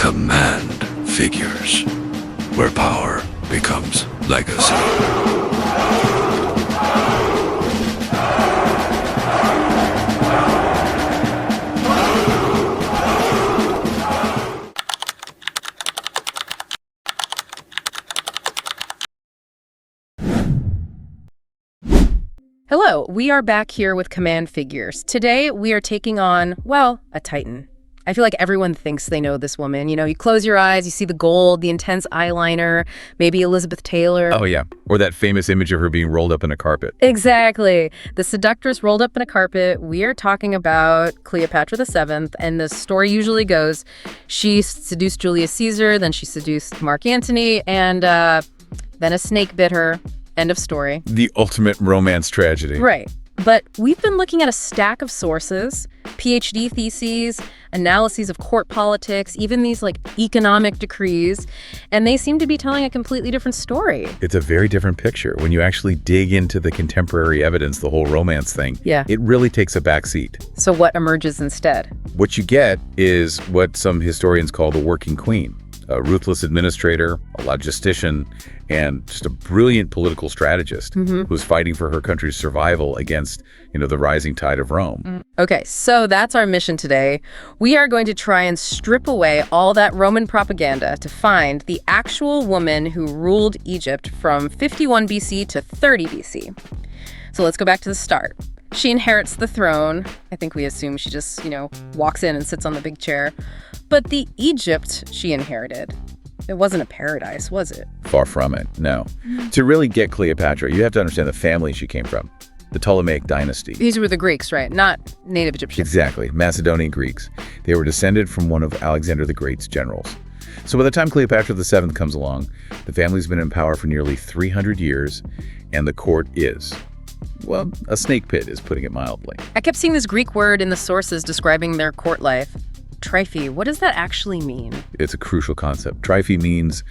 command figures, where power becomes legacy. Hello, we are back here with command figures. Today, we are taking on, well, a titan. I feel like everyone thinks they know this woman. You know, you close your eyes, you see the gold, the intense eyeliner, maybe Elizabeth Taylor. Oh, yeah. Or that famous image of her being rolled up in a carpet. Exactly. The seductress rolled up in a carpet. We are talking about Cleopatra VII, and the story usually goes, she seduced Julius Caesar, then she seduced Mark Antony, and then a snake bit her. End of story. The ultimate romance tragedy. Right. But we've been looking at a stack of sources, PhD theses, analyses of court politics, even these economic decrees, and they seem to be telling a completely different story. It's a very different picture. When you actually dig into the contemporary evidence, the whole romance thing, yeah, it really takes a back seat. So what emerges instead? What you get is what some historians call the working queen. A ruthless administrator, a logistician, and just a brilliant political strategist who's fighting for her country's survival against, the rising tide of Rome. Okay, so that's our mission today. We are going to try and strip away all that Roman propaganda to find the actual woman who ruled Egypt from 51 BC to 30 BC. So let's go back to the start. She inherits the throne. I think we assume she just, walks in and sits on the big chair. But the Egypt she inherited, it wasn't a paradise, was it? Far from it, no. To really get Cleopatra, you have to understand the family she came from, the Ptolemaic dynasty. These were the Greeks, right? Not native Egyptians. Exactly, Macedonian Greeks. They were descended from one of Alexander the Great's generals. So by the time Cleopatra VII comes along, the family's been in power for nearly 300 years, and the court is, well, a snake pit is putting it mildly. I kept seeing this Greek word in the sources describing their court life. Tryphy, what does that actually mean? It's a crucial concept. Tryphy means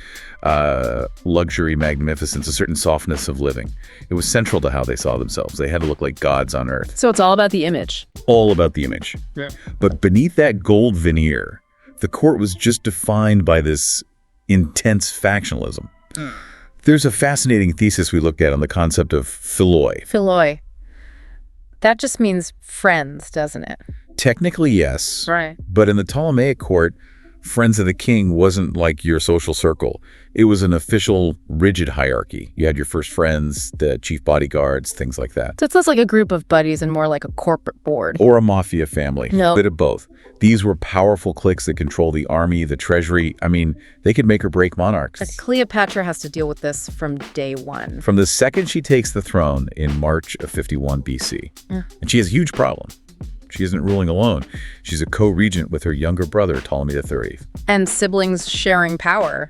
luxury, magnificence, a certain softness of living. It was central to how they saw themselves. They had to look like gods on earth. So it's all about the image. All about the image. Yeah. But beneath that gold veneer, the court was just defined by this intense factionalism. There's a fascinating thesis we looked at on the concept of philoi. Philoi. That just means friends, doesn't it? Technically, yes. Right. But in the Ptolemaic court, friends of the king wasn't like your social circle. It was an official, rigid hierarchy. You had your first friends, the chief bodyguards, things like that. So it's less like a group of buddies and more like a corporate board. Or a mafia family. No. A bit of both. These were powerful cliques that control the army, the treasury. I mean, they could make or break monarchs. But Cleopatra has to deal with this from day one. From the second she takes the throne in March of 51 BC. And she has a huge problem. She isn't ruling alone. She's a co-regent with her younger brother, Ptolemy III. And siblings sharing power.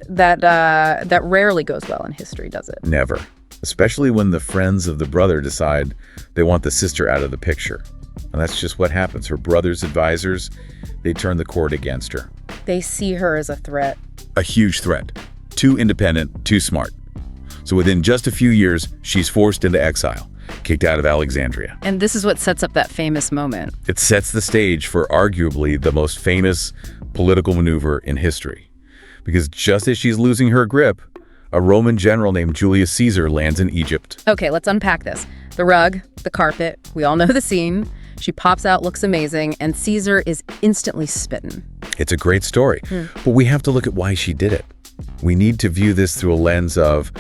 That rarely goes well in history, does it? Never. Especially when the friends of the brother decide they want the sister out of the picture. And that's just what happens. Her brother's advisors, they turn the court against her. They see her as a threat. A huge threat. Too independent, too smart. So within just a few years, she's forced into exile. Kicked out of Alexandria. And this is what sets up that famous moment. It sets the stage for arguably the most famous political maneuver in history. Because just as she's losing her grip, a Roman general named Julius Caesar lands in Egypt. Okay, let's unpack this. The rug, the carpet, we all know the scene. She pops out, looks amazing, and Caesar is instantly smitten. It's a great story, but we have to look at why she did it. We need to view this through a lens of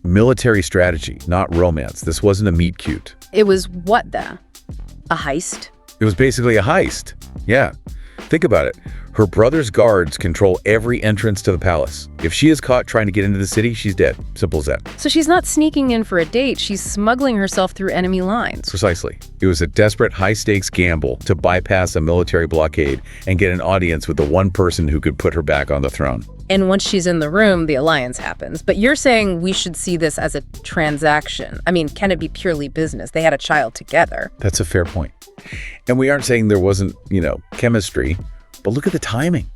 military strategy, not romance. This wasn't a meet cute. It was what, then? A heist? It was basically a heist. Yeah. Think about it. Her brother's guards control every entrance to the palace. If she is caught trying to get into the city, she's dead. Simple as that. So she's not sneaking in for a date. She's smuggling herself through enemy lines. Precisely. It was a desperate, high-stakes gamble to bypass a military blockade and get an audience with the one person who could put her back on the throne. And once she's in the room, the alliance happens. But you're saying we should see this as a transaction. I mean, can it be purely business? They had a child together. That's a fair point. And we aren't saying there wasn't, chemistry, but look at the timing.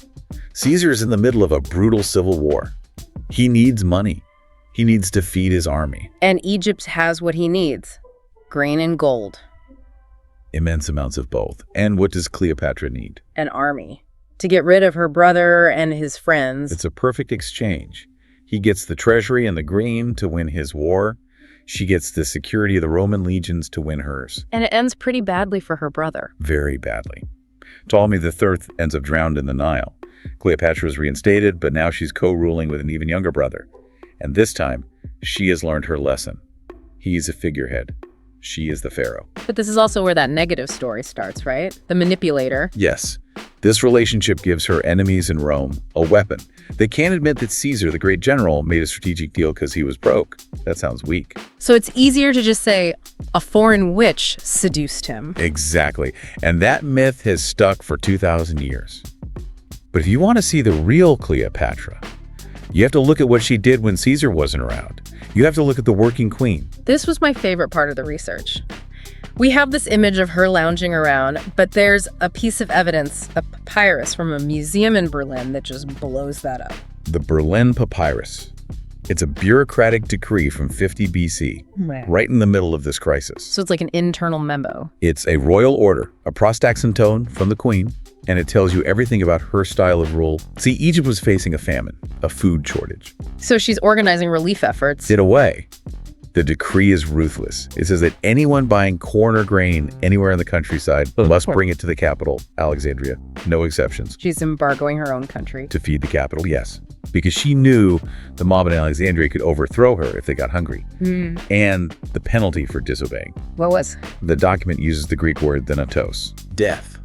Caesar is in the middle of a brutal civil war. He needs money. He needs to feed his army. And Egypt has what he needs, grain and gold. Immense amounts of both. And what does Cleopatra need? An army. to get rid of her brother and his friends. It's a perfect exchange. He gets the treasury and the grain to win his war. She gets the security of the Roman legions to win hers. And it ends pretty badly for her brother. Very badly. Ptolemy III ends up drowned in the Nile. Cleopatra is reinstated, but now she's co-ruling with an even younger brother. And this time, she has learned her lesson. He's a figurehead. She is the pharaoh. But this is also where that negative story starts, right? The manipulator. Yes. This relationship gives her enemies in Rome a weapon. They can't admit that Caesar, the great general, made a strategic deal because he was broke. That sounds weak. So it's easier to just say, a foreign witch seduced him. Exactly. And that myth has stuck for 2,000 years. But if you want to see the real Cleopatra, you have to look at what she did when Caesar wasn't around. You have to look at the working queen. This was my favorite part of the research. We have this image of her lounging around, but there's a piece of evidence, a papyrus from a museum in Berlin that just blows that up. The Berlin Papyrus. It's a bureaucratic decree from 50 BC, right in the middle of this crisis. So it's like an internal memo. It's a royal order, a prostaxin tone from the queen, and it tells you everything about her style of rule. See, Egypt was facing a famine, a food shortage. So she's organizing relief efforts. In a way, the decree is ruthless. It says that anyone buying corn or grain anywhere in the countryside must bring it to the capital, Alexandria. No exceptions. She's embargoing her own country. To feed the capital, yes. Because she knew the mob in Alexandria could overthrow her if they got hungry. And the penalty for disobeying. What was? The document uses the Greek word thanatos. Death.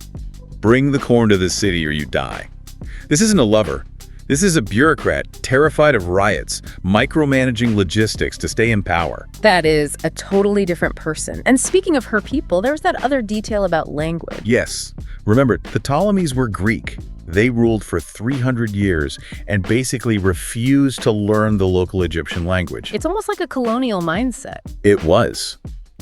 Bring the corn to the city or you die. This isn't a lover. This is a bureaucrat terrified of riots, micromanaging logistics to stay in power. That is a totally different person. And speaking of her people, there was that other detail about language. Yes. Remember, the Ptolemies were Greek. They ruled for 300 years and basically refused to learn the local Egyptian language. It's almost like a colonial mindset. It was.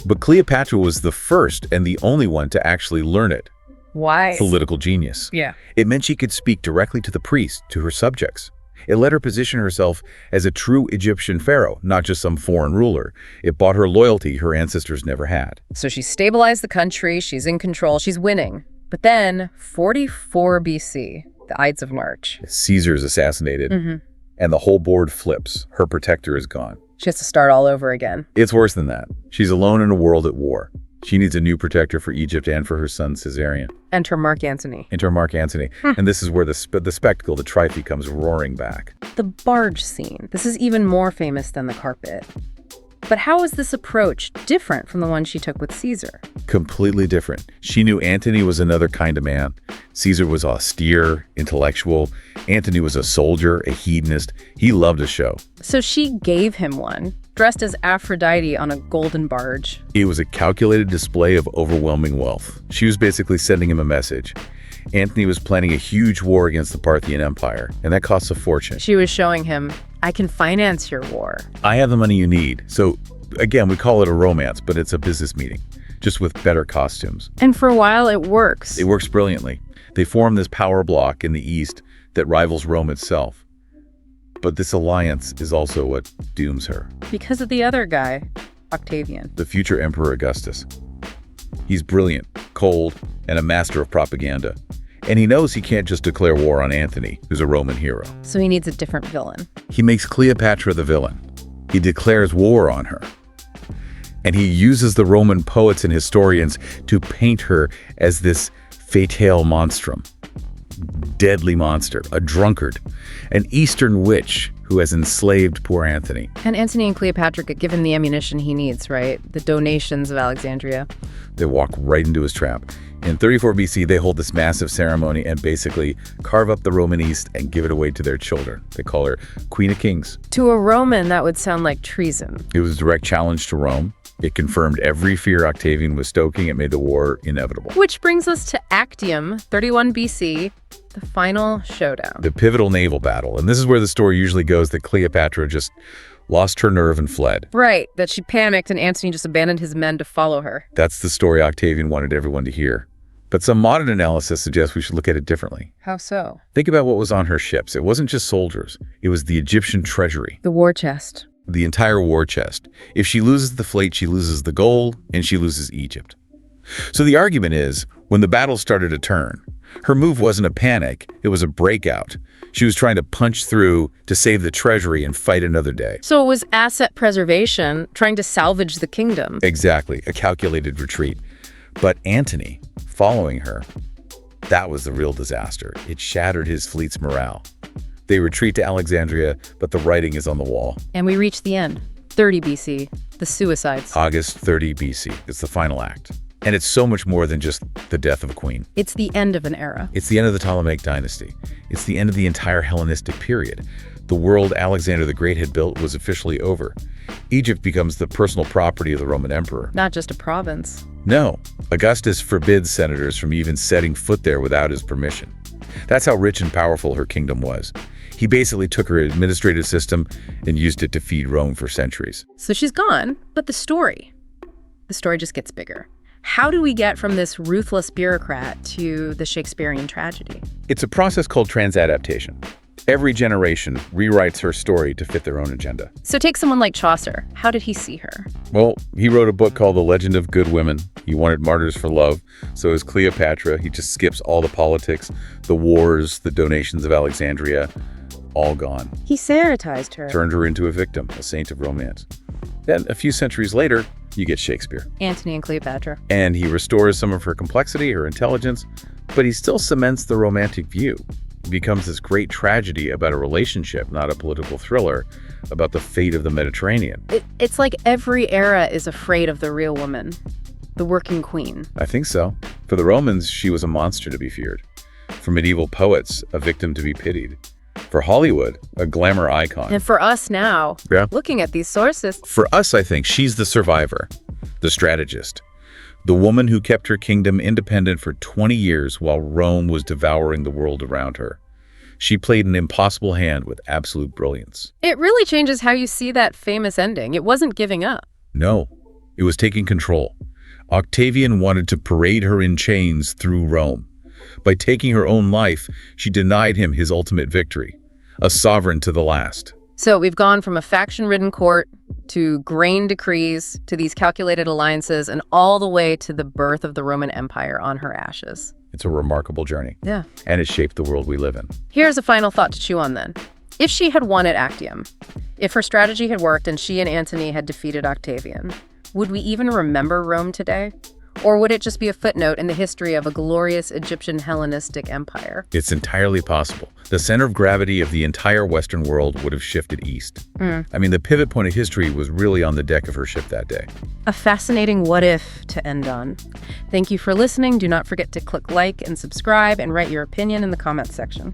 But Cleopatra was the first and the only one to actually learn it. Why? Political genius. Yeah. It meant she could speak directly to the priest, to her subjects. It let her position herself as a true Egyptian pharaoh, not just some foreign ruler. It bought her loyalty her ancestors never had. So she stabilized the country, she's in control, she's winning. But then, 44 BC, the Ides of March. Caesar is assassinated, and the whole board flips. Her protector is gone. She has to start all over again. It's worse than that. She's alone in a world at war. She needs a new protector for Egypt and for her son Caesarion. Enter Mark Antony. Enter Mark Antony. And this is where the spectacle, the trophy, comes roaring back. The barge scene. This is even more famous than the carpet. But how is this approach different from the one she took with Caesar? Completely different. She knew Antony was another kind of man. Caesar was austere, intellectual. Antony was a soldier, a hedonist. He loved a show. So she gave him one, dressed as Aphrodite on a golden barge. It was a calculated display of overwhelming wealth. She was basically sending him a message. Antony was planning a huge war against the Parthian Empire, and that costs a fortune. She was showing him, I can finance your war. I have the money you need. So, again, we call it a romance, but it's a business meeting, just with better costumes. And for a while, it works. It works brilliantly. They form this power block in the East that rivals Rome itself. But this alliance is also what dooms her. Because of the other guy, Octavian. The future Emperor Augustus. He's brilliant, cold, and a master of propaganda. And he knows he can't just declare war on Antony, who's a Roman hero. So he needs a different villain. He makes Cleopatra the villain. He declares war on her. And he uses the Roman poets and historians to paint her as this fatale monstrum. Deadly monster, a drunkard, an Eastern witch who has enslaved poor Antony. And Antony and Cleopatra get given the ammunition he needs, right? The donations of Alexandria. They walk right into his trap. In 34 BC, they hold this massive ceremony and basically carve up the Roman East and give it away to their children. They call her Queen of Kings. To a Roman, that would sound like treason. It was a direct challenge to Rome. It confirmed every fear Octavian was stoking. It made the war inevitable. Which brings us to Actium, 31 BC, the final showdown. The pivotal naval battle. And this is where the story usually goes that Cleopatra just lost her nerve and fled. Right, that she panicked and Antony just abandoned his men to follow her. That's the story Octavian wanted everyone to hear. But some modern analysis suggests we should look at it differently. How so? Think about what was on her ships. It wasn't just soldiers. It was the Egyptian treasury. The war chest. The entire war chest. If she loses the fleet, she loses the gold, and she loses Egypt. So the argument is, when the battle started to turn, Her move wasn't a panic, it was a breakout. She was trying to punch through to save the treasury and fight another day. So it was asset preservation, trying to salvage the kingdom. Exactly, a calculated retreat. But Antony, following her, that was the real disaster. It shattered his fleet's morale. They retreat to Alexandria, but the writing is on the wall. And we reach the end, 30 BC, the suicides. August 30 BC. It's the final act. And it's so much more than just the death of a queen. It's the end of an era. It's the end of the Ptolemaic dynasty. It's the end of the entire Hellenistic period. The world Alexander the Great had built was officially over. Egypt becomes the personal property of the Roman emperor. Not just a province. No, Augustus forbids senators from even setting foot there without his permission. That's how rich and powerful her kingdom was. He basically took her administrative system and used it to feed Rome for centuries. So she's gone, but the story just gets bigger. How do we get from this ruthless bureaucrat to the Shakespearean tragedy? It's a process called transadaptation. Every generation rewrites her story to fit their own agenda. So take someone like Chaucer. How did he see her? Well, he wrote a book called The Legend of Good Women. He wanted martyrs for love. So is Cleopatra. He just skips all the politics, the wars, the donations of Alexandria, all gone. He sanitized her. Turned her into a victim, a saint of romance. Then, a few centuries later, you get Shakespeare. Antony and Cleopatra. And he restores some of her complexity, her intelligence, but he still cements the romantic view. It becomes this great tragedy about a relationship, not a political thriller, about the fate of the Mediterranean. It's like every era is afraid of the real woman, the working queen. I think so. For the Romans, she was a monster to be feared. For medieval poets, a victim to be pitied. For Hollywood, a glamour icon. And for us now, looking at these sources. For us, I think, she's the survivor, the strategist, the woman who kept her kingdom independent for 20 years while Rome was devouring the world around her. She played an impossible hand with absolute brilliance. It really changes how you see that famous ending. It wasn't giving up. No, it was taking control. Octavian wanted to parade her in chains through Rome. By taking her own life, she denied him his ultimate victory, a sovereign to the last. So we've gone from a faction-ridden court to grain decrees to these calculated alliances and all the way to the birth of the Roman Empire on her ashes. It's a remarkable journey. Yeah. And it shaped the world we live in. Here's a final thought to chew on then. If she had won at Actium, if her strategy had worked and she and Antony had defeated Octavian, would we even remember Rome today? Or would it just be a footnote in the history of a glorious Egyptian Hellenistic empire? It's entirely possible. The center of gravity of the entire Western world would have shifted east. I mean, the pivot point of history was really on the deck of her ship that day. A fascinating what if to end on. Thank you for listening. Do not forget to click like and subscribe and write your opinion in the comments section.